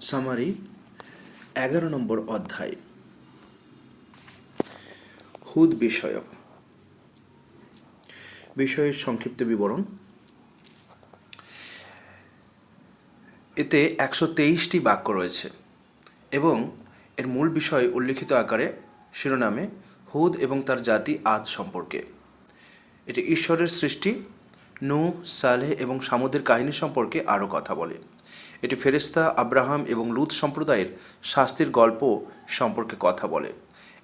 Summary 11 নম্বর অধ্যায় হুদ বিষয়ের সংক্ষিপ্ত বিবরণ। এতে 123টি বাক্য রয়েছে এবং এর মূল বিষয় উল্লিখিত আকারে শিরোনামে হুদ এবং তার জাতি আদ সম্পর্কে। এটি ঈশ্বরের সৃষ্টি, নূহ, সালেহ এবং সামুদের কাহিনী সম্পর্কে আরও কথা বলে। এটি ফেরেশতা, আব্রাহাম এবং লূত সম্প্রদায়ের শাস্তির গল্প সম্পর্কে কথা বলে।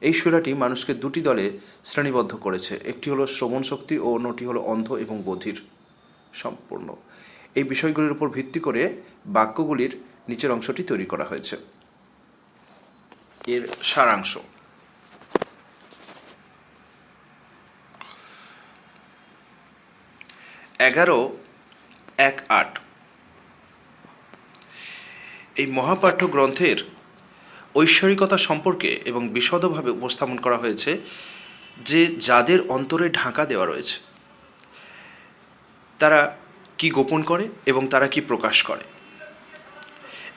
এই সূরাটি মানুষকে দুটি দলে শ্রেণীবদ্ধ করেছে, একটি হলো শ্রবণ শক্তি ও অন্যটি হলো অন্ধ এবং বধির সম্পূর্ণ। এই বিষয়গুলির উপর ভিত্তি করে বাক্যগুলির নিচের অংশটি তৈরি করা হয়েছে। এর সারাংশ: 11:1-8 এই মহাপাঠ্য গ্রন্থের ঐশ্বরিকতা সম্পর্কে এবং বিশদভাবে উপস্থাপন করা হয়েছে যে যাদের অন্তরে ঢাকা দেওয়া রয়েছে তারা কি গোপন করে এবং তারা কি প্রকাশ করে,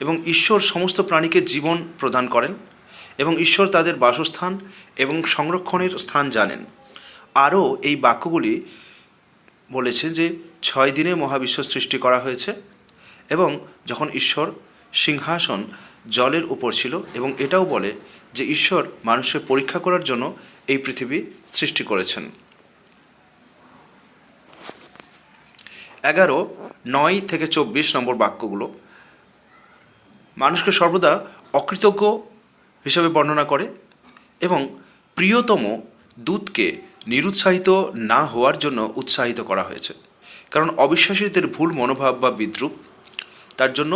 এবং ঈশ্বর সমস্ত প্রাণীকে জীবন প্রদান করেন এবং ঈশ্বর তাদের বাসস্থান এবং সংরক্ষণের স্থান জানেন। আরও এই বাক্যগুলি বলেছে যে 6 দিনে মহাবিশ্ব সৃষ্টি করা হয়েছে এবং যখন ঈশ্বর সিংহাসন জলের উপর ছিল, এবং এটাও বলে যে ঈশ্বর মানুষের পরীক্ষা করার জন্য এই পৃথিবী সৃষ্টি করেছেন। 11:9-24 নম্বর বাক্যগুলো মানুষকে সর্বদা অকৃতজ্ঞ হিসেবে বর্ণনা করে এবং প্রিয়তম দূতকে নিরুৎসাহিত না হওয়ার জন্য উৎসাহিত করা হয়েছে, কারণ অবিশ্বাসীদের ভুল মনোভাব বা বিদ্রূপ, তার জন্য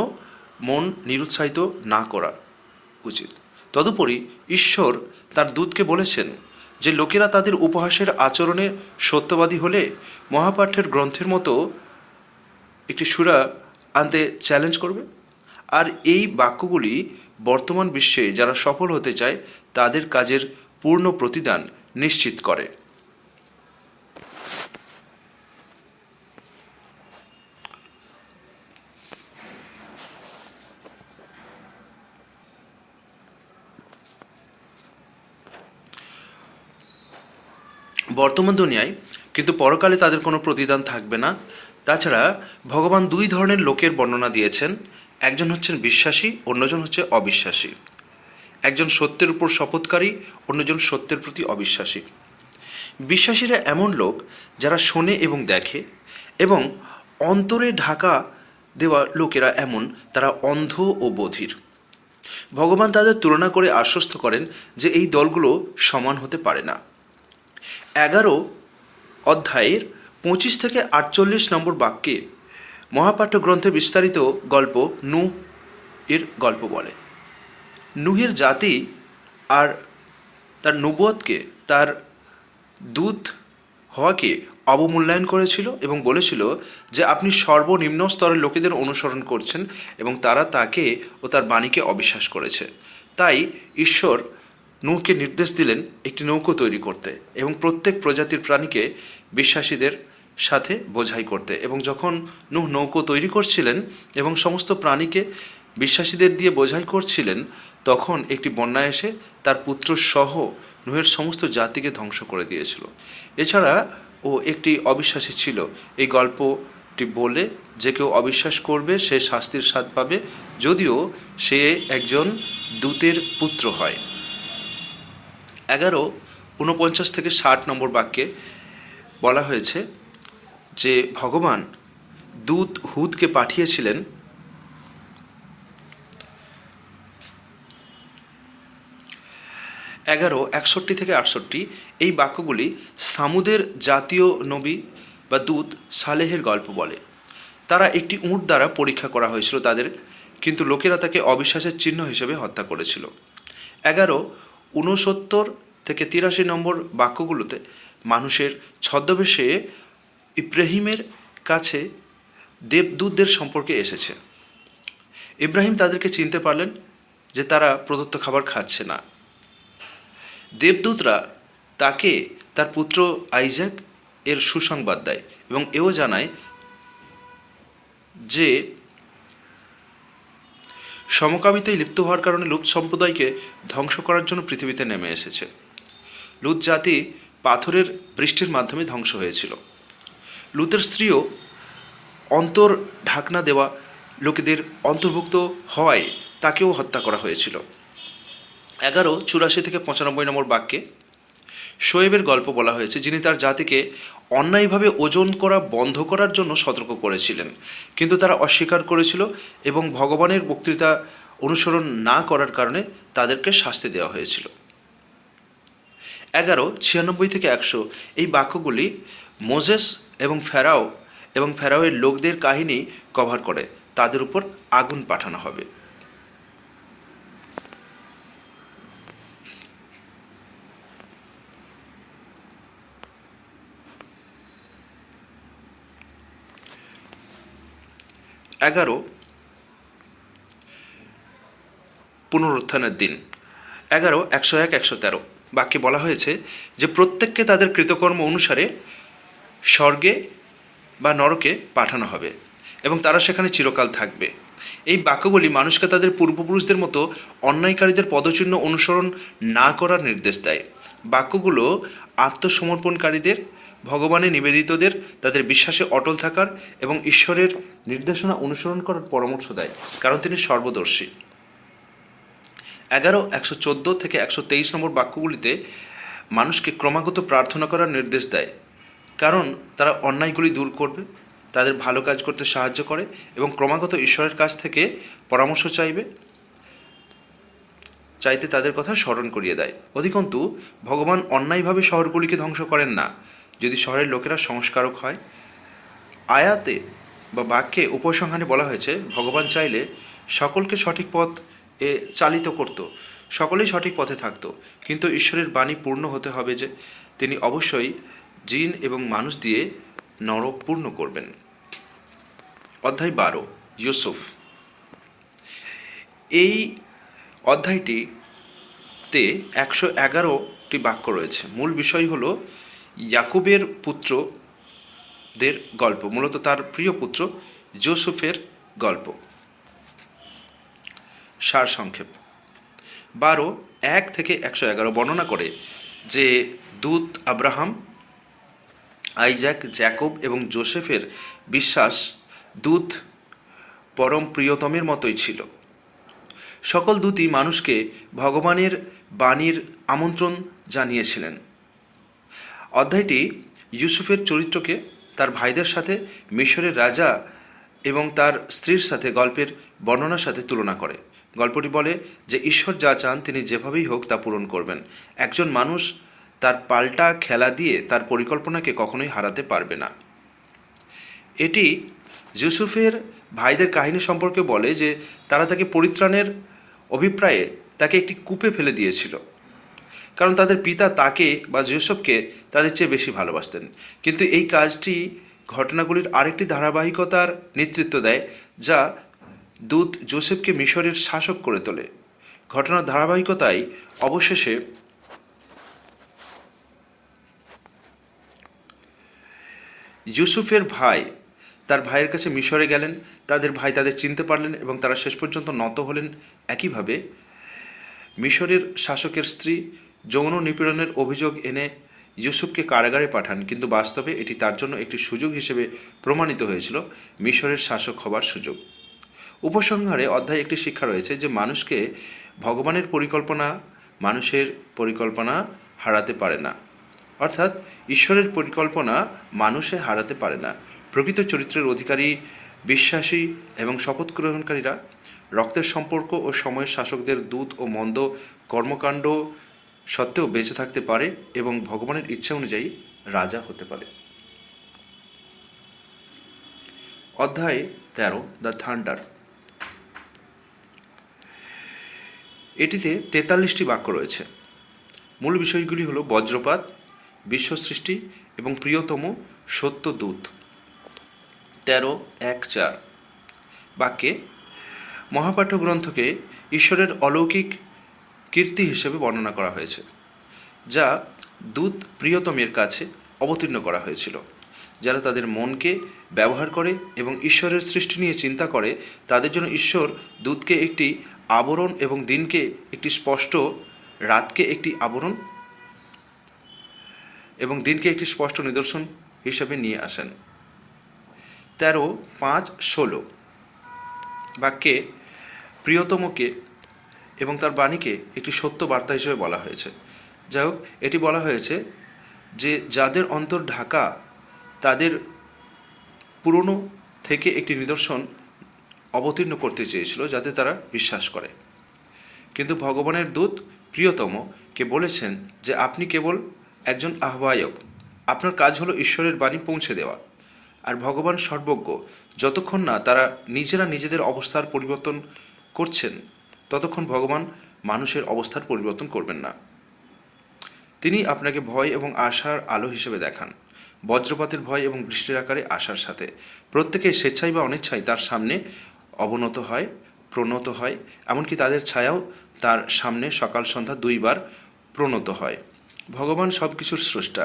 মন নিরুৎসাহিত না করা উচিত। তদুপরি ঈশ্বর তার দূতকে বলেছেন যে লোকেরা তাদের উপহাসের আচরণে সত্যবাদী হলে মহাপাঠ্যের গ্রন্থের মতো একটি সূরা আনতে চ্যালেঞ্জ করবে। আর এই বাক্যগুলি বর্তমান বিশ্বে যারা সফল হতে চায় তাদের কাজের পূর্ণ প্রতিদান নিশ্চিত করে। বর্তমান দুনিয়ায় কিন্তু পরকালে তাদের কোনো প্রতিদান থাকবে না। তাছাড়া ভগবান 2 ধরনের লোকের বর্ণনা দিয়েছেন, একজন হচ্ছেন বিশ্বাসী, অন্যজন হচ্ছে অবিশ্বাসী। একজন সত্যের উপর শপথকারী, অন্যজন সত্যের প্রতি অবিশ্বাসী। বিশ্বাসীরা এমন লোক যারা শোনে এবং দেখে, এবং অন্তরে ঢাকা দেওয়া লোকেরা এমন, তারা অন্ধ ও বধির। ভগবান তাদের তুলনা করে আশ্বস্ত করেন যে এই দলগুলো সমান হতে পারে না। 11 অধ্যায়ের 25-48 নম্বর বাক্যে মহাপাঠ্য গ্রন্থে বিস্তারিত গল্প নূহ এর গল্প বলে। নূহের জাতি আর তার নবুয়তকে, তার দূত হওয়াকে অবমূল্যায়ন করেছিল এবং বলেছিল যে আপনি সর্বনিম্ন স্তরের লোকেদের অনুসরণ করছেন, এবং তারা তাকে ও তার বাণীকে অবিশ্বাস করেছে। তাই ঈশ্বর নূহকে নির্দেশ দিলেন একটি নৌকো তৈরি করতে এবং প্রত্যেক প্রজাতির প্রাণীকে বিশ্বাসীদের সাথে বোঝাই করতে। এবং যখন নূহ নৌকো তৈরি করছিলেন এবং সমস্ত প্রাণীকে বিশ্বাসীদের দিয়ে বোঝাই করছিলেন, তখন একটি বন্যা এসে তার পুত্র সহ নূহের সমস্ত জাতিকে ধ্বংস করে দিয়েছিল। এছাড়া ও একটি অবিশ্বাসী ছিল। এই গল্পটি বলে যে কেউ অবিশ্বাস করবে সে শাস্তির স্বাদ পাবে, যদিও সে একজন দূতের পুত্র হয়। 11:49-60 নম্বর বাক্যে বলা হয়েছে যে ভগবান দূত হুদকে পাঠিয়েছিলেন 11:61-68। এই বাক্যগুলি সামুদের জাতীয় নবী বা দূত সালেহের গল্প বলে। তারা একটি উট দ্বারা পরীক্ষা করা হয়েছিল তাদের, কিন্তু লোকেরা তাকে অবিশ্বাসের চিহ্ন হিসেবে হত্যা করেছিল। 11:69-83 নম্বর বাক্যগুলোতে মানুষের ছদ্মবেশে ইব্রাহিমের কাছে দেবদূতদের সম্পর্কে এসেছে। ইব্রাহিম তাদেরকে চিনতে পারলেন যে তারা প্রদত্ত খাবার খাচ্ছে না। দেবদূতরা তাকে তার পুত্র আইজাক এর সুসংবাদ দেয় এবং এও জানায় যে সমকামিতায় লিপ্ত হওয়ার কারণে লুত সম্প্রদায়কে ধ্বংস করার জন্য পৃথিবীতে নেমে এসেছে। লুত জাতি পাথরের বৃষ্টির মাধ্যমে ধ্বংস হয়েছিল। লুতের স্ত্রীও অন্তর ঢাকনা দেওয়া লোকেদের অন্তর্ভুক্ত হওয়ায় তাকেও হত্যা করা হয়েছিল। 11:84 থেকে 95 নম্বর বাক্যে শোয়েবের গল্প বলা হয়েছে, যিনি তার জাতিকে অন্যায়ভাবে ওজন করা বন্ধ করার জন্য সতর্ক করেছিলেন, কিন্তু তারা অস্বীকার করেছিল এবং ভগবানের বক্তৃতা অনুসরণ না করার কারণে তাদেরকে শাস্তি দেওয়া হয়েছিল। 11:96 থেকে 100 এই বাক্যগুলি মোজেস এবং ফেরাওয়ের লোকদের কাহিনী কভার করে। তাদের উপর আগুন পাঠানো হবে। পুনরুত্থানের দিন 11:101-113 বাক্যে বলা হয়েছে যে প্রত্যেককে তাদের কৃতকর্ম অনুসারে স্বর্গে বা নরকে পাঠানো হবে এবং তারা সেখানে চিরকাল থাকবে। এই বাক্যগুলি মানুষকে তাদের পূর্বপুরুষদের মতো অন্যায়কারীদের পদচিহ্ন অনুসরণ না করার নির্দেশ দেয়। বাক্যগুলো আত্মসমর্পণকারীদের, ভগবানে নিবেদিতদের তাদের বিশ্বাসে অটল থাকার এবং ঈশ্বরের নির্দেশনা অনুসরণ করার পরামর্শ দেয়, কারণ তিনি সর্বদর্শী। 11:114 থেকে 123 নম্বর বাক্যগুলিতে মানুষকে ক্রমাগত প্রার্থনা করার নির্দেশ দেয়, কারণ তারা অন্যায়গুলি দূর করবে, তাদের ভালো কাজ করতে সাহায্য করে এবং ক্রমাগত ঈশ্বরের কাছ থেকে পরামর্শ চাইতে তাদের কথা স্মরণ করিয়ে দেয়। অধিকন্তু ভগবান অন্যায়ভাবে শহরগুলিকে ধ্বংস করেন না যদি শহরের লোকেরা সংস্কারক হয়। আয়াতে বা বাক্যে উপসংহারে বলা হয়েছে, ভগবান চাইলে সকলকে সঠিক পথ চালিত করত, সকলেই সঠিক পথে থাকতো, কিন্তু ঈশ্বরের বাণী পূর্ণ হতে হবে যে তিনি অবশ্যই জিন এবং মানুষ দিয়ে নরক পূর্ণ করবেন। অধ্যায় 12 ইউসুফ। এই অধ্যায়টিতে 111টি বাক্য রয়েছে। মূল বিষয় হলো ইয়াকুবের পুত্রদের গল্প, মূলত তার প্রিয় পুত্র যোসেফের গল্প। সারসংক্ষেপ 12:1 থেকে 111 বর্ণনা করে যে দূত আব্রাহাম, আইজাক, জ্যাকব এবং যোসেফের বিশ্বাস দূত পরম প্রিয়তমের মতোই ছিল। সকল দূতই মানুষকে ভগবানের বাণীর আমন্ত্রণ জানিয়েছিলেন। অধ্যায়টি ইউসুফের চরিত্রকে তার ভাইদের সাথে, মিশরের রাজা এবং তার স্ত্রীর সাথে গল্পের বর্ণনার সাথে তুলনা করে। গল্পটি বলে যে ঈশ্বর যা চান তিনি যেভাবেই হোক তা পূরণ করবেন। একজন মানুষ তার পাল্টা খেলা দিয়ে তার পরিকল্পনাকে কখনোই হারাতে পারবে না। এটি ইউসুফের ভাইদের কাহিনী সম্পর্কে বলে যে তারা তাকে পরিত্রাণের অভিপ্রায়ে তাকে একটি কূপে ফেলে দিয়েছিল, কারণ তাদের পিতা তাকে বা ইউসুফকে তাদের চেয়ে বেশি ভালোবাসতেন। কিন্তু এই কাজটি ঘটনাগুলির আরেকটি ধারাবাহিকতার নেতৃত্ব দেয়, যা দূত যোসেফকে মিশরের শাসক করে তোলে। ঘটনার ধারাবাহিকতায় অবশেষে ইউসুফের ভাই তার ভাইয়ের কাছে মিশরে গেলেন, তাদের ভাই তাদের চিনতে পারলেন এবং তারা শেষ পর্যন্ত নত হলেন। একইভাবে মিশরের শাসকের স্ত্রী যৌন নিপীড়নের অভিযোগ এনে ইউসুফকে কারাগারে পাঠান, কিন্তু বাস্তবে এটি তার জন্য একটি সুযোগ হিসেবে প্রমাণিত হয়েছিল, মিশরের শাসক হবার সুযোগ। উপসংহারে অধ্যায়ে একটি শিক্ষা রয়েছে যে মানুষের পরিকল্পনা হারাতে পারে না, অর্থাৎ ঈশ্বরের পরিকল্পনা মানুষে হারাতে পারে না। প্রকৃত চরিত্রের অধিকারী, বিশ্বাসী এবং শপথ গ্রহণকারীরা রক্তের সম্পর্ক ও সময়ের শাসকদের দূত ও মন্দ কর্মকাণ্ড সত্ত্বেও বেঁচে থাকতে পারে এবং ভগবানের ইচ্ছা অনুযায়ী রাজা হতে পারে। অধ্যায় 13 দ্য থান্ডার। এটিতে 43টি বাক্য রয়েছে। মূল বিষয়গুলি হলো বজ্রপাত, বিশ্ব সৃষ্টি এবং প্রিয়তম সত্য দূত। 13:1-4 বাক্যে মহাপাঠ্য গ্রন্থকে ঈশ্বরের অলৌকিক কীর্তি হিসেবে বর্ণনা করা হয়েছে, যা দূত প্রিয়তমের কাছে অবতীর্ণ করা হয়েছিল। যারা তাদের মনকে ব্যবহার করে এবং ঈশ্বরের সৃষ্টি নিয়ে চিন্তা করে, তাদের জন্য ঈশ্বর দূতকে একটি আবরণ এবং দিনকে একটি স্পষ্ট, রাতকে একটি আবরণ এবং দিনকে একটি স্পষ্ট নিদর্শন হিসেবে নিয়ে আসেন। 13:5-16 বাক্যে প্রিয়তমকে এবং তার বাণীকে একটি সত্য বার্তা হিসেবে বলা হয়েছে। যাই হোক, এটি বলা হয়েছে যে যাদের অন্তর ঢাকা তাদের পুরনো থেকে একটি নিদর্শন অবতীর্ণ করতে চেয়েছিল যাতে তারা বিশ্বাস করে, কিন্তু ভগবানের দূত প্রিয়তমকে বলেছেন যে আপনি কেবল একজন আহ্বায়ক, আপনার কাজ হলো ঈশ্বরের বাণী পৌঁছে দেওয়া। আর ভগবান সর্বজ্ঞ, যতক্ষণ না তারা নিজেরা নিজেদের অবস্থার পরিবর্তন করছেন ততক্ষণ ভগবান মানুষের অবস্থার পরিবর্তন করবেন না। তিনি আপনাকে ভয় এবং আশার আলো হিসেবে দেখান, বজ্রপাতের ভয় এবং বৃষ্টির আকারে আশার সাথে। প্রত্যেকে স্বেচ্ছায় বা অনিচ্ছায় তার সামনে অবনত হয়, প্রণত হয়, এমনকি তাদের ছায়াও তার সামনে সকাল সন্ধ্যা 2 বার প্রণত হয়। ভগবান সব কিছুর স্রষ্টা।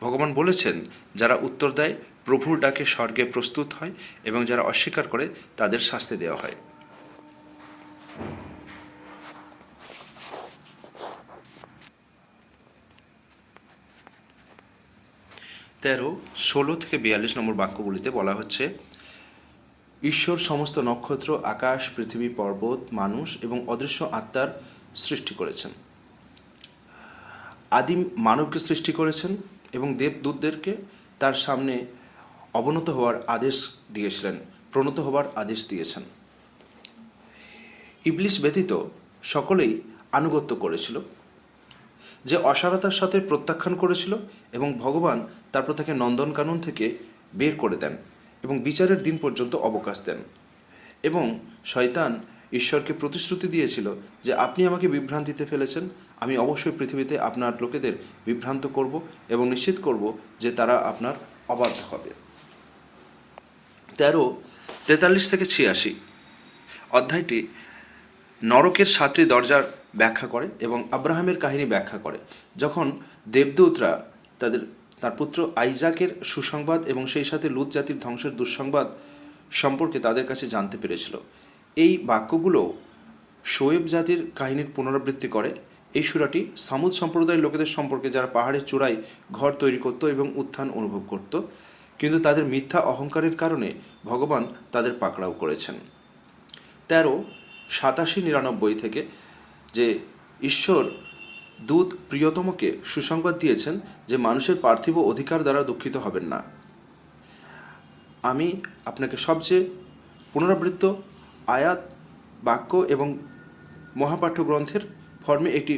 ভগবান বলেছেন, যারা উত্তর দেয় প্রভুর ডাকে স্বর্গে প্রস্তুত হয় এবং যারা অস্বীকার করে তাদের শাস্তি দেওয়া হয়। তেরো 16-42 নম্বর বাক্যগুলিতে বলা হচ্ছে, ঈশ্বর সমস্ত নক্ষত্র, আকাশ, পৃথিবী, পর্বত, মানুষ এবং অদৃশ্য আত্মার সৃষ্টি করেছেন। আদিম মানবকে সৃষ্টি করেছেন এবং দেবদূতদেরকে তার সামনে অবনত হওয়ার আদেশ দিয়েছিলেন, প্রণত হওয়ার আদেশ দিয়েছেন। ইবলিস ব্যতীত সকলেই আনুগত্য করেছিল, যে অসারতার সাথে প্রত্যাখ্যান করেছিল, এবং ভগবান তারপর তাকে নন্দনকানন থেকে বের করে দেন এবং বিচারের দিন পর্যন্ত অবকাশ দেন। এবং শয়তান ঈশ্বরকে প্রতিশ্রুতি দিয়েছিল যে আপনি আমাকে বিভ্রান্তিতে ফেলেছেন, আমি অবশ্যই পৃথিবীতে আপনার লোকেদের বিভ্রান্ত করব এবং নিশ্চিত করব যে তারা আপনার অবাধ্য হবে। 13:43-86 অধ্যায়টি নরকের 7টি দরজার ব্যাখ্যা করে এবং আব্রাহামের কাহিনী ব্যাখ্যা করে, যখন দেবদূতরা তার পুত্র আইজাকের সুসংবাদ এবং সেই সাথে লুত জাতির ধ্বংসের দুঃসংবাদ সম্পর্কে তাদের কাছে জানতে পেরেছিল। এই বাক্যগুলো শোয়েব জাতির কাহিনীর পুনরাবৃত্তি করে। এই সূরাটি সামুদ সম্প্রদায়ের লোকেদের সম্পর্কে, যারা পাহাড়ের চূড়ায় ঘর তৈরি করত এবং উত্থান অনুভব করত, কিন্তু তাদের মিথ্যা অহংকারের কারণে ভগবান তাদের পাকড়াও করেছেন। 13:87-99 থেকে যে ঈশ্বর দূত প্রিয়তমকে সুসংবাদ দিয়েছেন যে মানুষের পার্থিব অধিকার দ্বারা দুঃখিত হবেন না। আমি আপনাকে সবচেয়ে পুনরাবৃত্ত আয়াত, বাক্য এবং মহাপাঠ্য গ্রন্থের ফর্মে একটি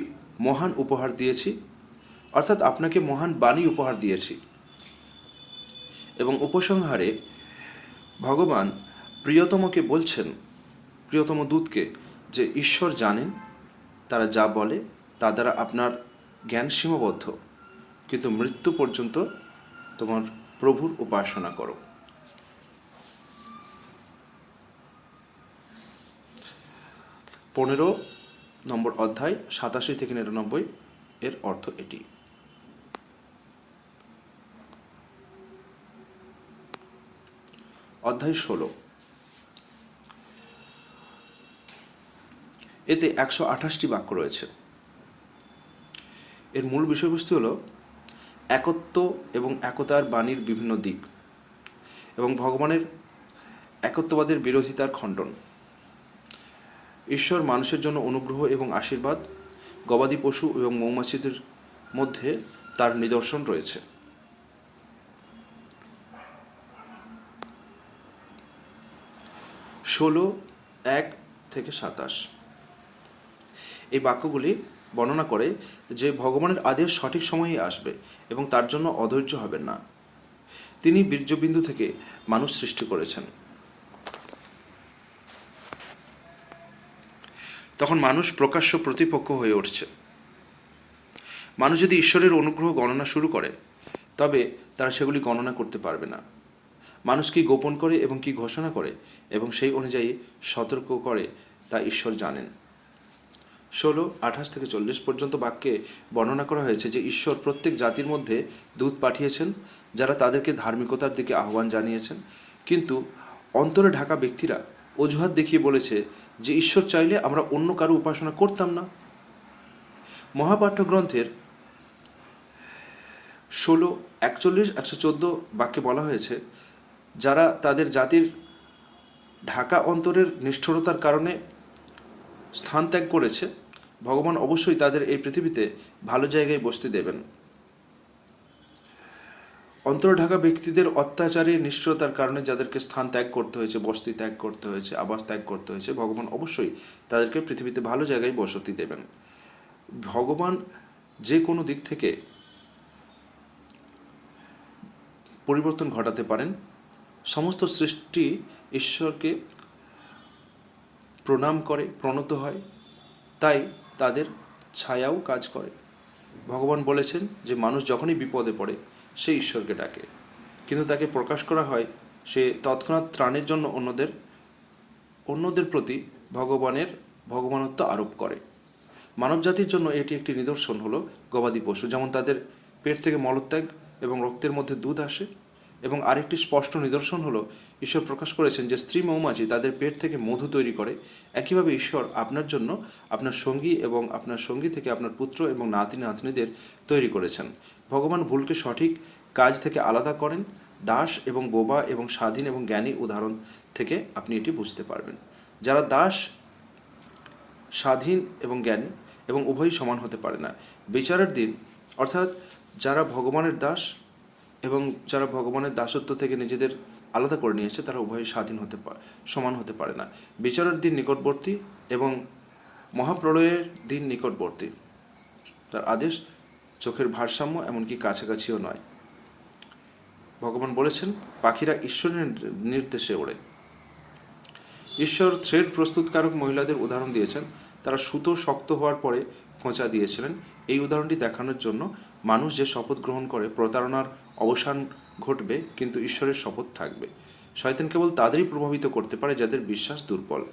মহান উপহার দিয়েছি, অর্থাৎ আপনাকে মহান বাণী উপহার দিয়েছি। এবং উপসংহারে ভগবান প্রিয়তমকে বলছেন, প্রিয়তম দূতকে, যে ঈশ্বর জানেন তারা যা বলে তা দ্বারা আপনার জ্ঞান সীমাবদ্ধ, কিন্তু মৃত্যু পর্যন্ত তোমার প্রভুর উপাসনা করো। 15 নম্বর অধ্যায় 87-99 এর অর্থ এটি। অধ্যায় 16, এতে 128টি বাক্য রয়েছে। এর মূল বিষয়বস্তু হল একত্ব এবং একতার বাণীর বিভিন্ন দিক এবং ভগবানের একত্ববাদের বিরোধিতার খণ্ডন। ঈশ্বর মানুষের জন্য অনুগ্রহ এবং আশীর্বাদ, গবাদি পশু এবং মৌমাছিদের মধ্যে তার নিদর্শন রয়েছে। ষোলো 1-27 এই বাক্যগুলি বর্ণনা করে যে ভগবানের আদেশ সঠিক সময়ে আসবে এবং তার জন্য অধৈর্য হবেন না। তিনি বীর্যবিন্দু থেকে মানুষ সৃষ্টি করেছেন। তখন মানুষ প্রকাশ্য প্রতিপক্ষ হয়ে উঠছে। মানুষ যদি ঈশ্বরের অনুগ্রহ গণনা শুরু করে তবে তারা সেগুলি গণনা করতে পারবে না। মানুষ কি গোপন করে এবং কি ঘোষণা করে এবং সেই অনুযায়ী সতর্ক করে তা ঈশ্বর জানেন। 16:28-40 পর্যন্ত বাক্যে বর্ণনা করা হয়েছে যে ঈশ্বর প্রত্যেক জাতির মধ্যে দূত পাঠিয়েছেন যারা তাদেরকে ধার্মিকতার দিকে আহ্বান জানিয়েছেন, কিন্তু অন্তরে ঢাকা ব্যক্তিরা অজুহাত দেখিয়ে বলেছে যে ঈশ্বর চাইলে আমরা অন্য কারো উপাসনা করতাম না। মহাপাঠ্য গ্রন্থের 16, 41, 114 বাক্যে বলা হয়েছে, যারা তাদের জাতির ঢাকা অন্তরের নিষ্ঠুরতার কারণে স্থান ত্যাগ করেছে, ভগবান অবশ্যই তাদের এই পৃথিবীতে ভালো জায়গায় বসতে দেবেন। অন্তর্ঢাকা ব্যক্তিদের অত্যাচারে নিষ্ঠুরতার কারণে যাদেরকে স্থান ত্যাগ করতে হয়েছে, বসতি ত্যাগ করতে হয়েছে, আবাস ত্যাগ করতে হয়েছে, ভগবান অবশ্যই তাদেরকে পৃথিবীতে ভালো জায়গায় বসতি দেবেন। ভগবান যে কোনো দিক থেকে পরিবর্তন ঘটাতে পারেন। সমস্ত সৃষ্টি ঈশ্বরকে প্রণাম করে, প্রণত হয়, তাই তাদের ছায়াও কাজ করে। ভগবান বলেছেন যে মানুষ যখনই বিপদে পড়ে সে ঈশ্বরকে ডাকে, কিন্তু তাকে প্রকাশ করা হয় সে তৎক্ষণাৎ ত্রাণের জন্য অন্যদের প্রতি ভগবানত্ব আরোপ করে। মানবজাতির জন্য এটি একটি নিদর্শন হলো গবাদি পশু, যেমন তাদের পেট থেকে মলত্যাগ এবং রক্তের মধ্যে দুধ আসে, এবং আরেকটি স্পষ্ট নিদর্শন হলো ঈশ্বর প্রকাশ করেছেন যে স্ত্রী মৌমাছি তাদের পেট থেকে মধু তৈরি করে। একইভাবে ঈশ্বর আপনার জন্য আপনার সঙ্গী এবং আপনার সঙ্গী থেকে আপনার পুত্র এবং নাতি নাতনিদের তৈরি করেছেন। ভগবান ভুলকে সঠিক কাজ থেকে আলাদা করেন। দাস এবং বোবা এবং স্বাধীন এবং জ্ঞানী উদাহরণ থেকে আপনি এটি বুঝতে পারবেন। যারা দাস, স্বাধীন এবং জ্ঞানী এবং উভয়ই সমান হতে পারে না। বিচারের দিন, অর্থাৎ যারা ভগবানের দাস এবং যারা ভগবানের দাসত্ব থেকে নিজেদের আলাদা করে নিয়েছে, তারা উভয়ই সমান হতে পারে না। বিচারের দিন নিকটবর্তী এবং মহাপ্রলয়ের দিন নিকটবর্তী। তার আদেশ চোখের ভারসাম্য এমনকি কাছাকাছিও নয়। ভগবান বলেছেন পাখিরা ঈশ্বরের নির্দেশে ওড়ে। ঈশ্বর থ্রেড প্রস্তুতকারক মহিলাদের উদাহরণ দিয়েছেন। তারা সুতো শক্ত হওয়ার পরে খোঁচা দিয়েছিলেন। এই উদাহরণটি দেখানোর জন্য মানুষ যে শপথ গ্রহণ করে প্রতারণার অবসান ঘটবে, কিন্তু ঈশ্বরের শপথ থাকবে। শয়তান কেবল তাদেরই প্রভাবিত করতে পারে যাদের বিশ্বাস দুর্বল।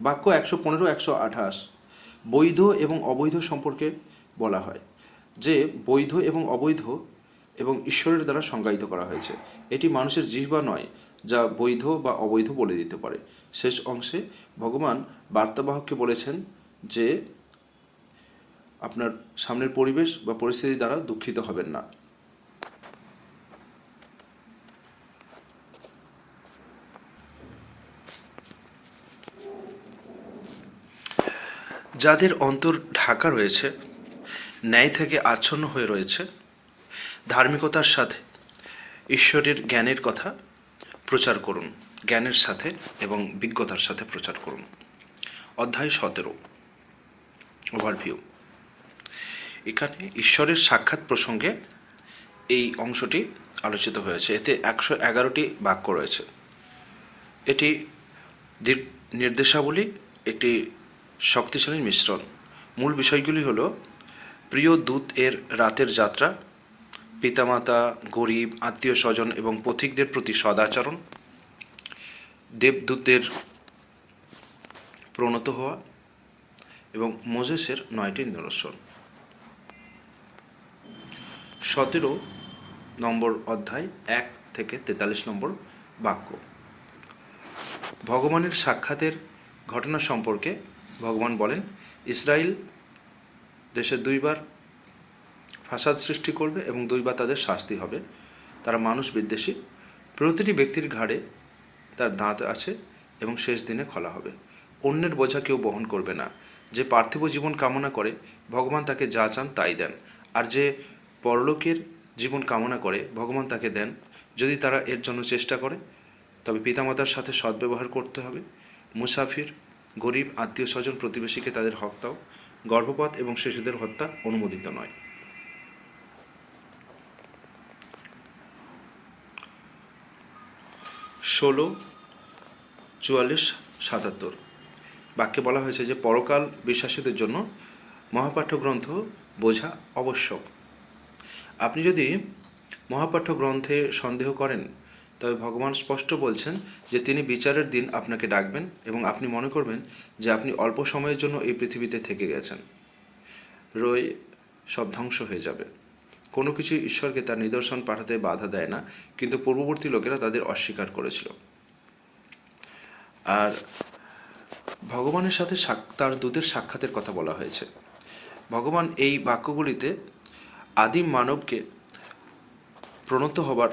বাক্য 115, 128 বৈধ এবং অবৈধ সম্পর্কে বলা হয়, যে বৈধ এবং অবৈধ এবং ঈশ্বরের দ্বারা সংজ্ঞায়িত করা হয়েছে। এটি মানুষের জিহ্বা নয় যা বৈধ বা অবৈধ বলে দিতে পারে। শেষ অংশে ভগবান বার্তাবাহককে বলেছেন যে আপনার সামনের পরিবেশ বা পরিস্থিতি দ্বারা দুঃখিত হবেন না। যাদের অন্তর ঢাকা রয়েছে, ন্যায় থেকে আচ্ছন্ন হয়ে রয়েছে, ধার্মিকতার সাথে ঈশ্বরের জ্ঞানের কথা প্রচার করুন, জ্ঞানের সাথে এবং বিজ্ঞতার সাথে প্রচার করুন। অধ্যায় 17 ওভারভিউ। এখানে ঈশ্বরের সাক্ষাৎ প্রসঙ্গে এই অংশটি আলোচিত হয়েছে। এতে 111টি বাক্য রয়েছে। এটি নির্দেশাবলী একটি শক্তিশালী মিশ্রণ। মূল বিষয়গুলি হলো প্রিয় দূত এর রাতের যাত্রা, পিতামাতা, গরিব, আত্মীয় স্বজন এবং পথিকদের প্রতি সদাচরণ, দেবদূতের প্রণত হওয়া এবং মোজেসের 9টি নিদর্শন। 17 নম্বর অধ্যায় 1 থেকে 43 নম্বর বাক্য। ভগবানের সাক্ষাতের ঘটনা সম্পর্কে ভগবান বলেন, ইসরায়েল দেশে 2বার ফাসাদ সৃষ্টি করবে এবং 2বার তাদের শাস্তি হবে। তারা মানুষ বিদ্বেষী। প্রতিটি ব্যক্তির ঘাড়ে তার দাঁত আছে এবং শেষ দিনে খোলা হবে। অন্যের বোঝা কেউ বহন করবে না। যে পার্থিব জীবন কামনা করে, ভগবান তাকে যা চান তাই দেন, আর যে পরলোকের জীবন কামনা করে, ভগবান তাকে দেন যদি তারা এর জন্য চেষ্টা করে। তবে পিতামাতার সাথে সদ্ব্যবহার করতে হবে। মুসাফির, গরিব, আত্মীয় স্বজন, প্রতিবেশীকে তাদের হক দাও। গর্ভপাত এবং শিশুদের হত্যা অনুমোদিত নয়। ষোলো, 44, 77 বাক্যে বলা হয়েছে যে পরকাল বিশ্বাসীদের জন্য মহাপাঠ্য গ্রন্থ বোঝা আবশ্যক। আপনি যদি মহাপাঠ্য গ্রন্থে সন্দেহ করেন, তবে ভগবান স্পষ্ট বলছেন যে তিনি বিচারের দিন আপনাকে ডাকবেন এবং আপনি মনে করবেন যে আপনি অল্প সময়ের জন্য এই পৃথিবীতে থেকে গেছেন। রয়ে সব ধ্বংস হয়ে যাবে। কোনো কিছু ঈশ্বরকে তার নিদর্শন পাঠাতে বাধা দেয় না, কিন্তু পূর্ববর্তী লোকেরা তাদের অস্বীকার করেছিল। আর ভগবানের সাথে তার দূতের সাক্ষাতের কথা বলা হয়েছে। ভগবান এই বাক্যগুলিতে আদিম মানবকে প্রণত হবার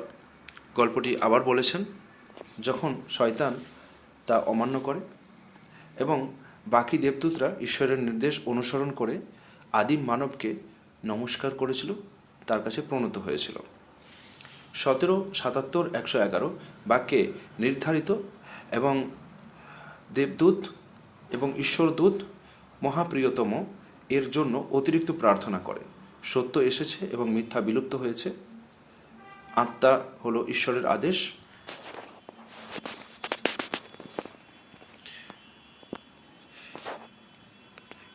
গল্পটি আবার বলেছেন, যখন শয়তান তা অমান্য করে এবং বাকি দেবদূতরা ঈশ্বরের নির্দেশ অনুসরণ করে আদিম মানবকে নমস্কার করেছিল, তার কাছে প্রণত হয়েছিল। 17, 77, 111 বাক্যে নির্ধারিত এবং দেবদূত এবং ঈশ্বরদূত মহাপ্রিয়তম এর জন্য অতিরিক্ত প্রার্থনা করে। সত্য এসেছে এবং মিথ্যা বিলুপ্ত হয়েছে। আত্মা হলো ঈশ্বরের আদেশ।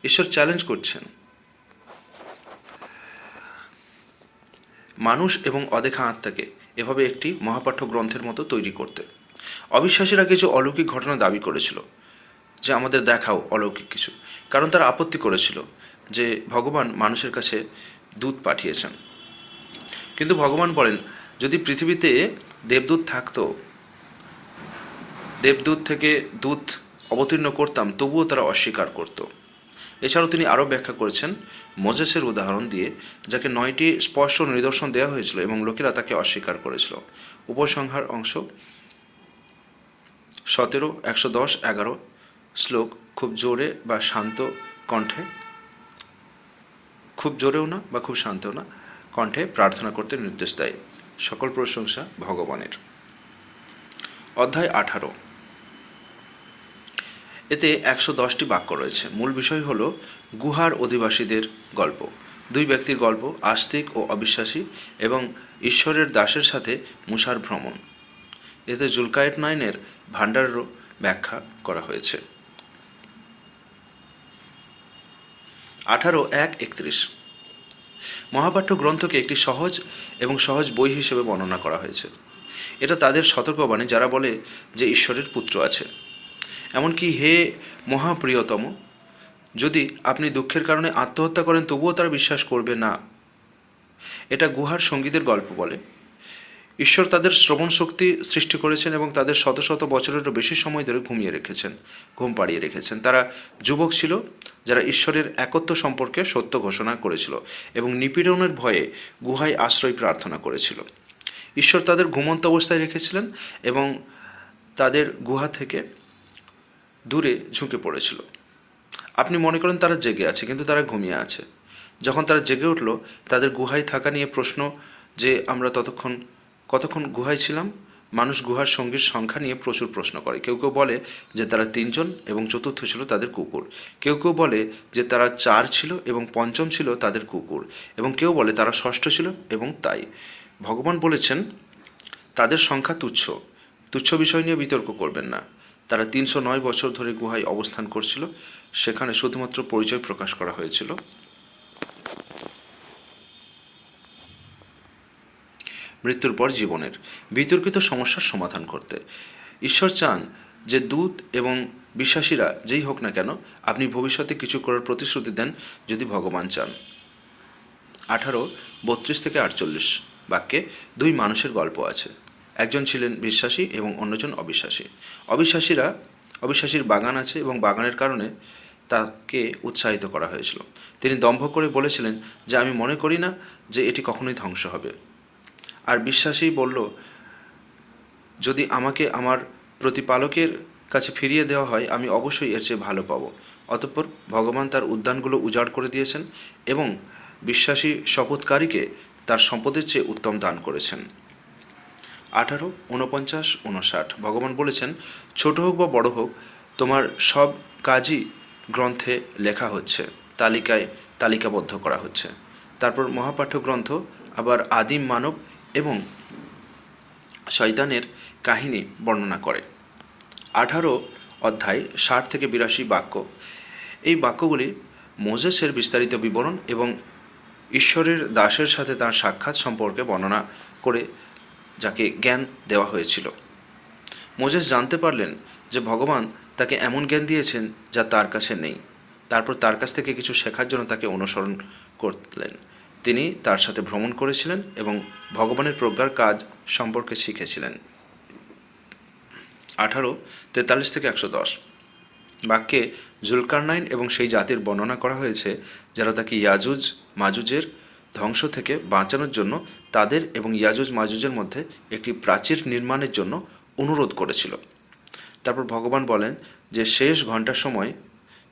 ঈশ্বর চ্যালেঞ্জ করছেন মানুষ এবং অদেখা আত্মাকে এভাবে একটি মহাপাঠ্য গ্রন্থের মতো তৈরি করতে। অবিশ্বাসীরা কিছু অলৌকিক ঘটনা দাবি করেছিল, যে আমাদের দেখাও অলৌকিক কিছু, কারণ তারা আপত্তি করেছিল যে ভগবান মানুষের কাছে দূত পাঠিয়েছেন। কিন্তু ভগবান বলেন, যদি পৃথিবীতে দেবদূত থাকতো, দেবদূত থেকে দূত অবতীর্ণ করতাম, তবুও তারা অস্বীকার করত। এছাড়াও তিনি আরও ব্যাখ্যা করেছেন মোজেসের উদাহরণ দিয়ে, যাকে 9টি স্পষ্ট নিদর্শন দেওয়া হয়েছিল এবং লোকেরা তাকে অস্বীকার করেছিল। উপসংহার অংশ 17, 110, 11 শ্লোক খুব জোরে বা শান্ত কণ্ঠে, খুব জোরেও না বা খুব শান্তও না, কণ্ঠে প্রার্থনা করতে নির্দেশ দেয়। সকল প্রশংসা ভগবানের। অধ্যায় 18, এতে 110টি বাক্য রয়েছে। মূল বিষয় হল গুহার অধিবাসীদের গল্প। দুই ব্যক্তির গল্প, আস্তিক ও অবিশ্বাসী, এবং ঈশ্বরের দাসের সাথে মূসার ভ্রমণ। এতে জুলকায়েট 9-এর ভাণ্ডারেরও ব্যাখ্যা করা হয়েছে। 18:1-31 মহাপাঠ্য গ্রন্থকে একটি সহজ এবং সহজ বই হিসেবে বর্ণনা করা হয়েছে। এটা তাদের সতর্কবাণী যারা বলে যে ঈশ্বরের পুত্র আছে। এমনকি, হে মহাপ্রিয়তম, যদি আপনি দুঃখের কারণে আত্মহত্যা করেন তবুও তারা বিশ্বাস করবে না। এটা গুহার সঙ্গীদের গল্প বলে। ঈশ্বর তাদের শ্রবণ শক্তি সৃষ্টি করেছেন এবং তাদের শত শত বছরেরও বেশি সময় ধরে ঘুম পাড়িয়ে রেখেছেন। তারা যুবক ছিল যারা ঈশ্বরের একত্ব সম্পর্কে সত্য ঘোষণা করেছিল এবং নিপীড়নের ভয়ে গুহায় আশ্রয় প্রার্থনা করেছিল। ঈশ্বর তাদের ঘুমন্ত অবস্থায় রেখেছিলেন এবং তাদের গুহা থেকে দূরে ঝুঁকে পড়েছিল। আপনি মনে করেন তারা জেগে আছে, কিন্তু তারা ঘুমিয়ে আছে। যখন তারা জেগে উঠল, তাদের গুহায় থাকা নিয়ে প্রশ্ন যে আমরা কতক্ষণ গুহায় ছিলাম। মানুষ গুহার সঙ্গীর সংখ্যা নিয়ে প্রচুর প্রশ্ন করে। কেউ কেউ বলে যে তারা 3 জন এবং চতুর্থ ছিল তাদের কুকুর। কেউ কেউ বলে যে তারা 4 ছিল এবং পঞ্চম ছিল তাদের কুকুর, এবং কেউ বলে তারা ষষ্ঠ ছিল এবং তাই। ভগবান বলেছেন তাদের সংখ্যা তুচ্ছ বিষয় নিয়ে বিতর্ক করবেন না। তারা 309 বছর ধরে গুহায় অবস্থান করছিল। সেখানে শুধুমাত্র পরিচয় প্রকাশ করা হয়েছিল। মৃত্যুর পর জীবনের বিতর্কিত সমস্যার সমাধান করতে ঈশ্বর চান যে দূত এবং বিশ্বাসীরা যেই হোক না কেন, আপনি ভবিষ্যতে কিছু করার প্রতিশ্রুতি দেন যদি ভগবান চান। 18:32-48 বাক্যে 2 মানুষের গল্প আছে। একজন ছিলেন বিশ্বাসী এবং অন্যজন অবিশ্বাসী। অবিশ্বাসীর বাগান আছে এবং বাগানের কারণে তাকে উৎসাহিত করা হয়েছিল। তিনি দম্ভ করে বলেছিলেন যে আমি মনে করি না যে এটি কখনোই ধ্বংস হবে। আর বিশ্বাসী বলল, যদি আমাকে আমার প্রতিপালকের কাছে ফিরিয়ে দেওয়া হয় আমি অবশ্যই এর চেয়ে ভালো পাব। অতঃপর ভগবান তার উদ্যানগুলো উজাড় করে দিয়েছেন এবং বিশ্বাসী শপথকারীকে তার সম্পদের চেয়ে উত্তম দান করেছেন। 18:49-59 ভগবান বলেছেন, ছোট হোক বা বড় হোক, তোমার সব কাজই গ্রন্থে লেখা হচ্ছে, তালিকাবদ্ধ করা হচ্ছে। তারপর মহাপাঠ্য গ্রন্থ আবার আদিম মানব এবং শয়তানের কাহিনী বর্ণনা করে। 18 অধ্যায় 60-82 বাক্য। এই বাক্যগুলি মোজেসের বিস্তারিত বিবরণ এবং ঈশ্বরের দাসের সাথে তাঁর সাক্ষাৎ সম্পর্কে বর্ণনা করে, যাকে জ্ঞান দেওয়া হয়েছিল। মোজেস জানতে পারলেন যে ভগবান তাকে এমন জ্ঞান দিয়েছেন যা তার কাছে নেই। তারপর তার কাছ থেকে কিছু শেখার জন্য তাকে অনুসরণ করলেন। তিনি তার সাথে ভ্রমণ করেছিলেন এবং ভগবানের প্রজ্ঞার কাজ সম্পর্কে শিখেছিলেন। 18:43 থেকে 110 বাক্যে জুলকারনাইন এবং সেই জাতির বর্ণনা করা হয়েছে যারা তাকে ইয়াজুজ মাজুজের ধ্বংস থেকে বাঁচানোর জন্য তাদের এবং ইয়াজুজ মাজুজের মধ্যে একটি প্রাচীর নির্মাণের জন্য অনুরোধ করেছিল। তারপর ভগবান বলেন যে শেষ ঘন্টার সময়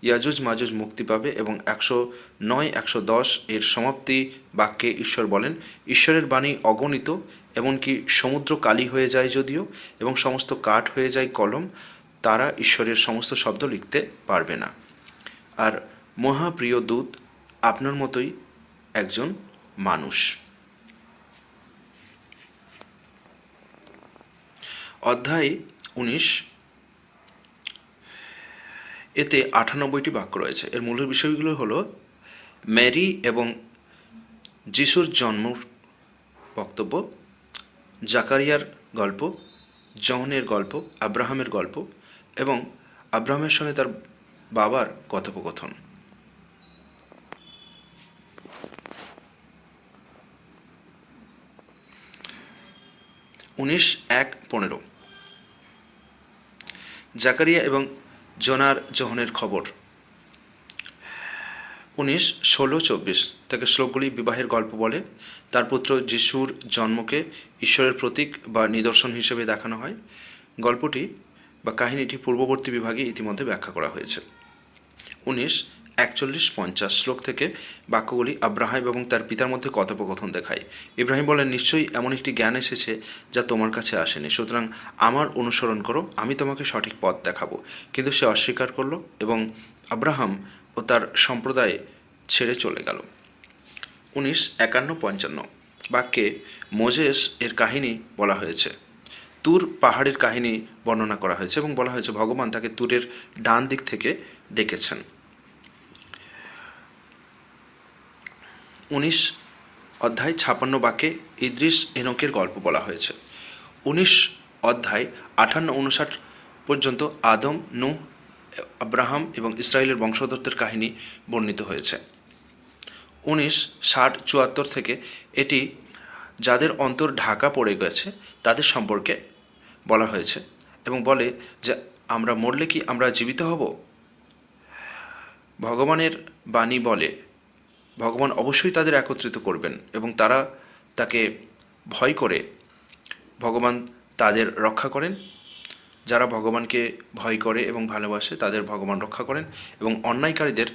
ইয়াজুজ মাজুজ মুক্তি পাবে এবং 109-110 এর সমাপ্তি বাক্যে ঈশ্বর বলেন, ঈশ্বরের বাণী অগণিত, এমনকি সমুদ্র কালি হয়ে যায় যদিও এবং সমস্ত কাঠ হয়ে যায় কলম, তারা ঈশ্বরের সমস্ত শব্দ লিখতে পারবে না। আর মহাপ্রিয় দূত আপনার মতোই একজন মানুষ। অধ্যায় 19 এতে 98টি বাক্য রয়েছে। এর মূল বিষয়গুলো হলো ম্যারি এবং যিশুর জন্ম বক্তব্য, জাকারিয়ার গল্প, জনের গল্প, আব্রাহামের গল্প এবং আব্রাহামের সঙ্গে তার বাবার কথোপকথন। 19:1-15 জাকারিয়া এবং জনের খবর। 19:16-24 থেকে শ্লোকগুলি বিবাহের গল্প বলে। তার পুত্র যিশুর জন্মকে ঈশ্বরের প্রতীক বা নিদর্শন হিসেবে দেখানো হয়। গল্পটি বা কাহিনীটি পূর্ববর্তী বিভাগে ইতিমধ্যে ব্যাখ্যা করা হয়েছে। 19:41-50 শ্লোক থেকে বাক্যগুলি আব্রাহাম এবং তার পিতার মধ্যে কথোপকথন দেখায়। ইব্রাহিম বলেন, নিশ্চয়ই এমন একটি জ্ঞান এসেছে যা তোমার কাছে আসেনি, সুতরাং আমার অনুসরণ করো, আমি তোমাকে সঠিক পথ দেখাবো। কিন্তু সে অস্বীকার করল এবং আব্রাহাম ও তার সম্প্রদায় ছেড়ে চলে গেল। 19:51-55 বাক্যে মোজেস এর কাহিনী বলা হয়েছে। তুর পাহাড়ের কাহিনী বর্ণনা করা হয়েছে এবং বলা হয়েছে ভগবান তাকে তুরের ডান দিক থেকে ডেকেছেন। 19:56 বাক্যে ইদ্রিস এনোকের গল্প বলা হয়েছে। 19:58 পর্যন্ত আদম, নূহ, আব্রাহাম এবং ইসরায়েলের বংশধরদের কাহিনী বর্ণিত হয়েছে। 19:60-74 থেকে এটি যাদের অন্তর ঢাকা পড়ে গেছে তাদের সম্পর্কে বলা হয়েছে এবং বলে যে আমরা মরলে কি আমরা জীবিত হব। ভগবানের বাণী বলে ভগবান অবশ্যই তাদের একত্রিত করবেন এবং তারা তাকে ভয় করে ভগবান তাদের রক্ষা করেন। যারা ভগবানকে ভয় করে এবং ভালোবাসে তাদের ভগবান রক্ষা করেন এবং অন্যায়কারীদের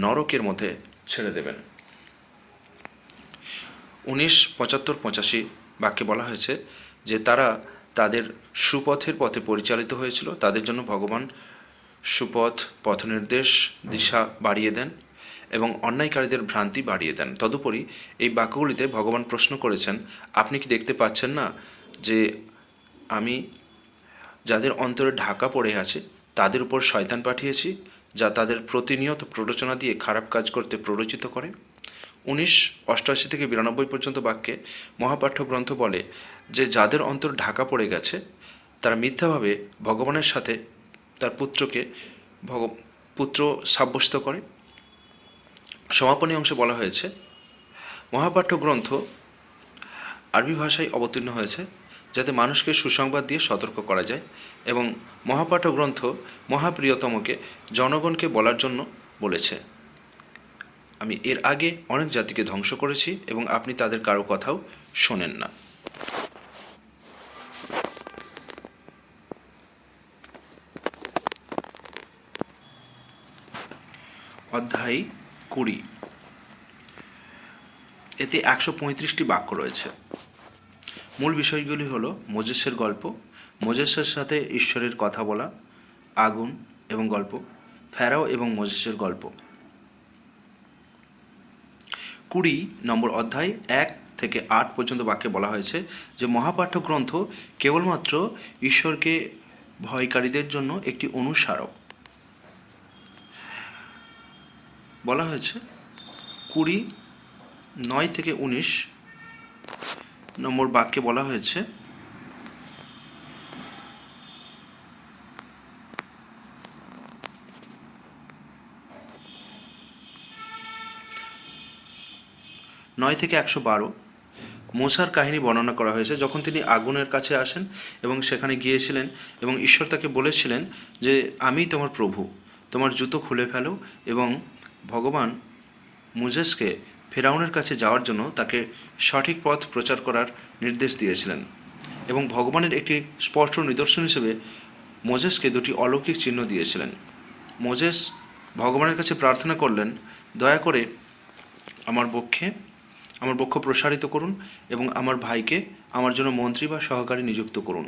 নরকের মধ্যে ছেড়ে দেবেন। 19:75-85 বাক্যে বলা হয়েছে যে তারা তাদের সুপথের পথে পরিচালিত হয়েছিল, তাদের জন্য ভগবান সুপথ, পথনির্দেশ, দিশা বাড়িয়ে দেন এবং অন্যায়কারীদের ভ্রান্তি বাড়িয়ে দেন। তদুপরি এই বাক্যগুলিতে ভগবান প্রশ্ন করেছেন, আপনি কি দেখতে পাচ্ছেন না যে আমি যাদের অন্তরে ঢাকা পড়ে আছে তাদের উপর শয়তান পাঠিয়েছি, যা তাদের প্রতিনিয়ত প্ররোচনা দিয়ে খারাপ কাজ করতে প্ররোচিত করে। 19:88-92 পর্যন্ত বাক্যে মহাপাঠ্য গ্রন্থ বলে যে যাদের অন্তর ঢাকা পড়ে গেছে তারা মিথ্যাভাবে ভগবানের সাথে তার পুত্রকে পুত্র সাব্যস্ত করে। সমাপনী অংশে বলা হয়েছে মহাপাঠ্য গ্রন্থ আরবি ভাষায় অবতীর্ণ হয়েছে যাতে মানুষকে সুসংবাদ দিয়ে সতর্ক করা যায় এবং মহাপাঠ্য গ্রন্থ মহাপ্রিয়তমকে জনগণকে বলার জন্য বলেছে, আমি এর আগে অনেক জাতিকে ধ্বংস করেছি এবং আপনি তাদের কারো কথাও শোনেন না। অধ্যায় 20 এতে 135টি বাক্য রয়েছে। মূল বিষয়গুলি হলো মোজেসের গল্প, মোজেসের সাথে ঈশ্বরের কথা বলা, আগুন এবং গল্প, ফেরাও এবং মোজেসের গল্প। 20 নম্বর অধ্যায় 1 থেকে 8 পর্যন্ত বাক্যে বলা হয়েছে যে মহাপাঠ্য গ্রন্থ কেবলমাত্র ঈশ্বরকে ভয়কারীদের জন্য একটি অনুস্মারক। বলা হয়েছে 20:9 থেকে 19 নম্বর বাক্যে বলা হয়েছে 9 থেকে 112 মোসার কাহিনী বর্ণনা করা হয়েছে, যখন তিনি আগুনের কাছে আসেন এবং সেখানে গিয়েছিলেন এবং ঈশ্বর তাকে বলেছিলেন যে আমি তোমার প্রভু, তোমার জুতো খুলে ফেলো, এবং ভগবান মোজেসকে ফেরাউনের কাছে যাওয়ার জন্য তাকে সঠিক পথ প্রচার করার নির্দেশ দিয়েছিলেন। এবং ভগবানের একটি স্পষ্ট নিদর্শন হিসেবে মোজেসকে দুটি অলৌকিক চিহ্ন দিয়েছিলেন। মোজেস ভগবানের কাছে প্রার্থনা করলেন, দয়া করে আমার বক্ষ প্রসারিত করুন এবং আমার ভাইকে আমার জন্য মন্ত্রী বা সহকারী নিযুক্ত করুন।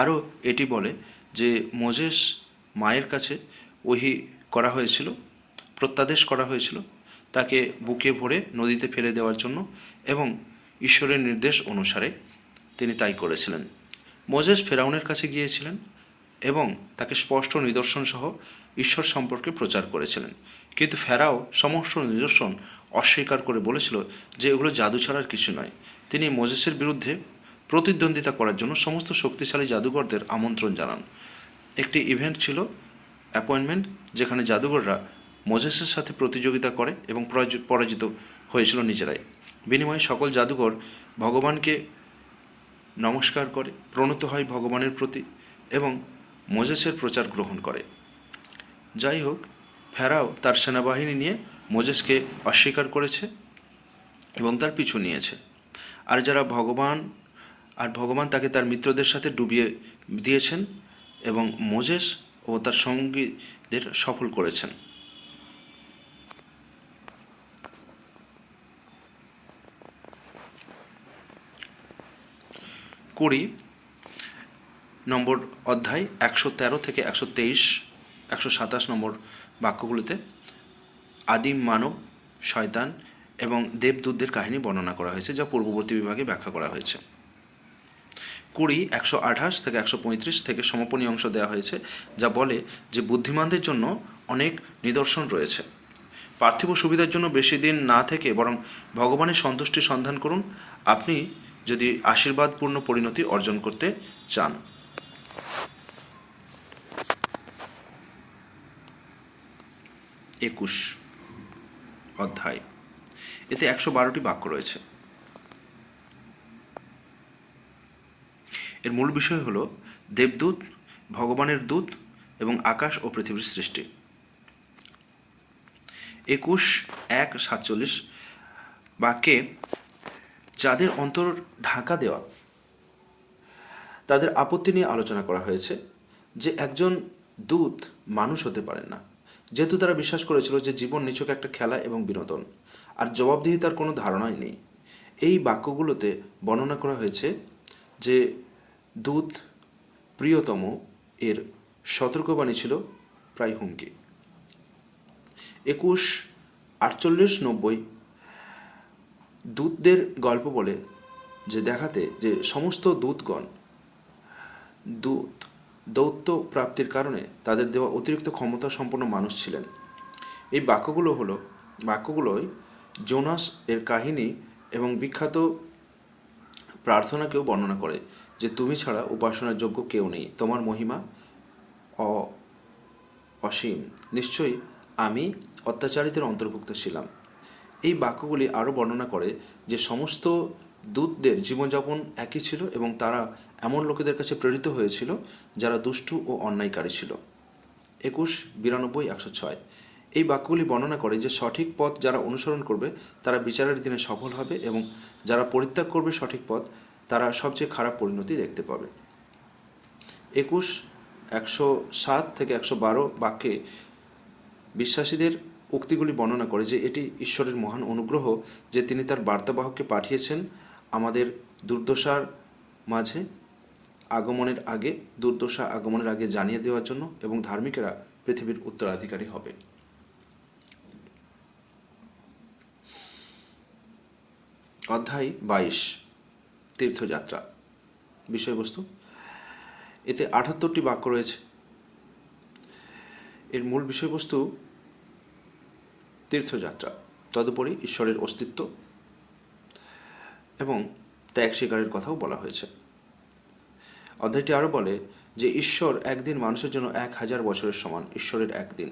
আরও এটি বলে যে মোজেস মায়ের কাছে ওহি করা হয়েছিল, প্রত্যাদেশ করা হয়েছিল তাকে বুকে ভরে নদীতে ফেলে দেওয়ার জন্য, এবং ঈশ্বরের নির্দেশ অনুসারে তিনি তাই করেছিলেন। মোজেস ফেরাউনের কাছে গিয়েছিলেন এবং তাকে স্পষ্ট নিদর্শন সহ ঈশ্বর সম্পর্কে প্রচার করেছিলেন, কিন্তু ফেরাও সমস্ত নিদর্শন অস্বীকার করে বলেছিল যে এগুলো জাদু ছাড়ার কিছু নয়। তিনি মোজেসের বিরুদ্ধে প্রতিদ্বন্দ্বিতা করার জন্য সমস্ত শক্তিশালী জাদুঘরদের আমন্ত্রণ জানান। একটি ইভেন্ট ছিল, অ্যাপয়েন্টমেন্ট, যেখানে জাদুঘররা মোজেসের সাথে প্রতিযোগিতা করে এবং পরাজিত হয়েছিল নিজেরাই। বিনিময়ে সকল জাদুঘর ভগবানকে নমস্কার করে, প্রণত হয় ভগবানের প্রতি এবং মোজেসের প্রচার গ্রহণ করে। যাই হোক, ফেরাও তার সেনাবাহিনী নিয়ে মোজেসকে অস্বীকার করেছে এবং তার পিছু নিয়েছে। আর ভগবান তাকে তার মিত্রদের সাথে ডুবিয়ে দিয়েছেন এবং মোজেস ও তার সঙ্গীদের সফল করেছেন। কুড়ি নম্বর অধ্যায় 113 থেকে 123, 127 নম্বর বাক্যগুলিতে আদিম মানব, শয়তান এবং দেবদূতদের কাহিনী বর্ণনা করা হয়েছে, যা পূর্ববর্তী বিভাগে ব্যাখ্যা করা হয়েছে। 20, 128 থেকে 135 থেকে সমাপনী অংশ দেওয়া হয়েছে, যা বলে যে বুদ্ধিমানদের জন্য অনেক নিদর্শন রয়েছে। পার্থিব সুবিধার জন্য বেশি দিন না থেকে বরং ভগবানের সন্তুষ্টির সন্ধান করুন, আপনি যদি আশীর্বাদপূর্ণ পরিণতি অর্জন করতে চান। 21 অধ্যায়, এতে 112টি বাক্য রয়েছে। এর মূল বিষয় হল দেবদূত, ভগবানের দূত এবং আকাশ ও পৃথিবীর সৃষ্টি। 21:1-47 বাক্যে যাদের অন্তর ঢাকা দেওয়া তাদের আপত্তি নিয়ে আলোচনা করা হয়েছে যে একজন দূত মানুষ হতে পারেন না, যেহেতু তারা বিশ্বাস করেছিল যে জীবন নিছক একটা খেলা এবং বিনোদন, আর জবাবদিহিতার কোনো ধারণাই নেই। এই বাক্যগুলোতে বর্ণনা করা হয়েছে যে দূত প্রিয়তম এর সতর্কবাণী ছিল প্রায় হুমকি। 21:48-90 দূতদের গল্প বলে যে দেখাতে যে সমস্ত দূতগণ দৌত্য প্রাপ্তির কারণে তাদের দেওয়া অতিরিক্ত ক্ষমতা সম্পন্ন মানুষ ছিলেন। এই বাক্যগুলোই জোনাস এর কাহিনী এবং বিখ্যাত প্রার্থনাকেও বর্ণনা করে যে তুমি ছাড়া উপাসনার যোগ্য কেউ নেই, তোমার মহিমা অসীম, নিশ্চয়ই আমি অত্যাচারীদের অন্তর্ভুক্ত ছিলাম। এই বাক্যগুলি আরও বর্ণনা করে যে সমস্ত দূতদের জীবনযাপন একই ছিল এবং তারা এমন লোকেদের কাছে প্রেরিত হয়েছিল যারা দুষ্টু ও অন্যায়কারী ছিল। 21:92-106 এই বাক্যগুলি বর্ণনা করে যে সঠিক পথ যারা অনুসরণ করবে তারা বিচারের দিনে সফল হবে এবং যারা পরিত্যাগ করবে সঠিক পথ তারা সবচেয়ে খারাপ পরিণতি দেখতে পাবে। 21:107-112 বাক্যে বিশ্বাসীদের উক্তিগুলি বর্ণনা করে যে এটি ঈশ্বরের মহান অনুগ্রহ যে তিনি তার বার্তাবাহককে পাঠিয়েছেন আমাদের দুর্দশা আগমনের আগে জানিয়ে দেওয়ার জন্য, এবং ধার্মিকেরা পৃথিবীর উত্তরাধিকারী হবে। অধ্যায় 22 তীর্থযাত্রা। বিষয়বস্তু, এতে 78টি বাক্য রয়েছে। এর মূল বিষয়বস্তু তীর্থযাত্রা, তদুপরি ঈশ্বরের অস্তিত্ব এবং ত্যাগ স্বীকারের কথাও বলা হয়েছে। অধ্যায়টি আরও বলে যে ঈশ্বর একদিন মানুষের জন্য 1000 বছরের সমান। ঈশ্বরের একদিন।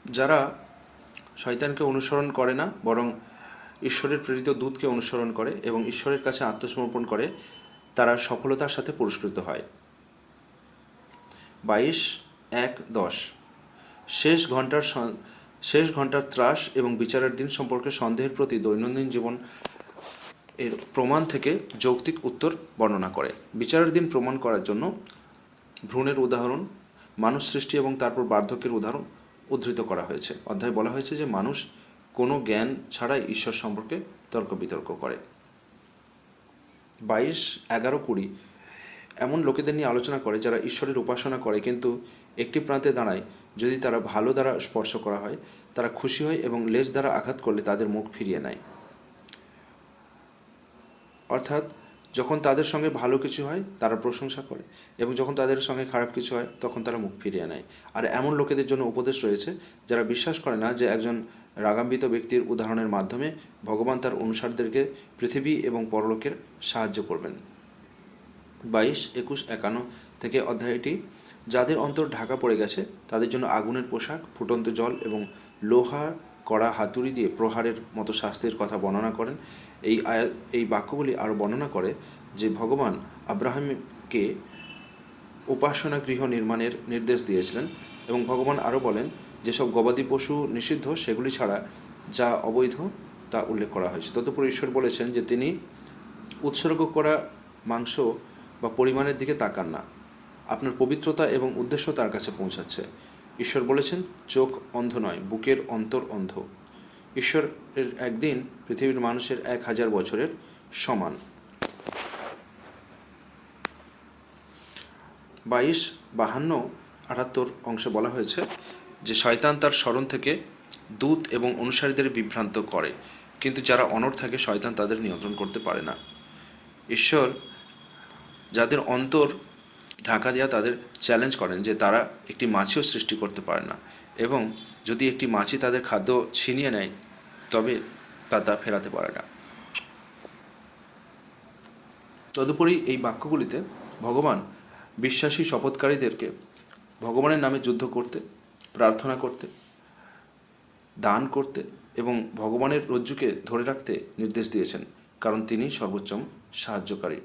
যারা শয়তানকে অনুসরণ করে না, বরং ঈশ্বরের প্রেরিত দূতকে অনুসরণ করে এবং ঈশ্বরের কাছে আত্মসমর্পণ করে, তারা সফলতার সাথে পুরস্কৃত হয়। 22:1-10 শেষ ঘন্টার ত্রাস এবং বিচারের দিন সম্পর্কে সন্দেহের প্রতি দৈনন্দিন জীবন এর প্রমাণ থেকে যৌক্তিক উত্তর বর্ণনা করে। বিচারের দিন প্রমাণ করার জন্য ভ্রূণের উদাহরণ, মানুষ সৃষ্টি এবং তারপর বার্ধক্যের উদাহরণ উদ্ধৃত করা হয়েছে। অধ্যায়ে বলা হয়েছে যে মানুষ কোনো জ্ঞান ছাড়াই ঈশ্বর সম্পর্কে তর্ক বিতর্ক করে। 22:11-20 এমন লোকেদের নিয়ে আলোচনা করে যারা ঈশ্বরের উপাসনা করে কিন্তু একটি প্রান্তে দাঁড়ায়। যদি তারা ভালো দ্বারা স্পর্শ করা হয় তারা খুশি হয় এবং লেজ দ্বারা আঘাত করলে তাদের মুখ ফিরিয়ে নেয়। অর্থাৎ যখন তাদের সঙ্গে ভালো কিছু হয় তারা প্রশংসা করে এবং যখন তাদের সঙ্গে খারাপ কিছু হয় তখন তারা মুখ ফিরিয়ে নেয়। আর এমন লোকেদের জন্য উপদেশ রয়েছে যারা বিশ্বাস করে না যে একজন রাগান্বিত ব্যক্তির উদাহরণের মাধ্যমে ভগবান তার অনুসারীদেরকে পৃথিবী এবং পরলোকের সাহায্য করবেন। 22:21-51 থেকে অধ্যায়টি যাদের অন্তর ঢাকা পড়ে গেছে তাদের জন্য আগুনের পোশাক, ফুটন্ত জল এবং লোহা কড়া হাতুড়ি দিয়ে প্রহারের মতো শাস্তির কথা বর্ণনা করেন। এই বাক্যগুলি আরও বর্ণনা করে যে ভগবান আব্রাহামকে উপাসনা গৃহ নির্মাণের নির্দেশ দিয়েছিলেন এবং ভগবান আরও বলেন যেসব গবাদি পশু নিষিদ্ধ সেগুলি ছাড়া যা অবৈধ তা উল্লেখ করা হয়েছে। তদুপরি ঈশ্বর বলেছেন যে তিনি উৎসর্গ করা মাংস বা পরিমাণের দিকে তাকান না, আপনার পবিত্রতা এবং উদ্দেশ্য তার কাছে পৌঁছাচ্ছে। ঈশ্বর বলেছেন চোখ অন্ধ নয়, বুকের অন্তর অন্ধ। ঈশ্বরের একদিন পৃথিবীর মানুষের 1000 বছরের সমান। 22:52-78 অংশে বলা হয়েছে যে শয়তান তার স্মরণ থেকে দূত এবং অনুসারীদের বিভ্রান্ত করে, কিন্তু যারা অনড় থাকে শয়তান তাদের নিয়ন্ত্রণ করতে পারে না। ঈশ্বর যাদের অন্তর ঢাকা দেওয়া তাদের চ্যালেঞ্জ করেন যে তারা একটি মাছিও সৃষ্টি করতে পারে না এবং যদি একটি মাছি তাদের খাদ্য ছিনিয়ে নেয় তবে তা ফেরাতে পারে না। তদুপরি এই বাক্যগুলিতে ভগবান বিশ্বাসী শপথকারীদেরকে ভগবানের নামে যুদ্ধ করতে, প্রার্থনা করতে, দান করতে এবং ভগবানের রজ্জুকে ধরে রাখতে নির্দেশ দিয়েছেন, কারণ তিনি সর্বোচ্চ সাহায্যকারী।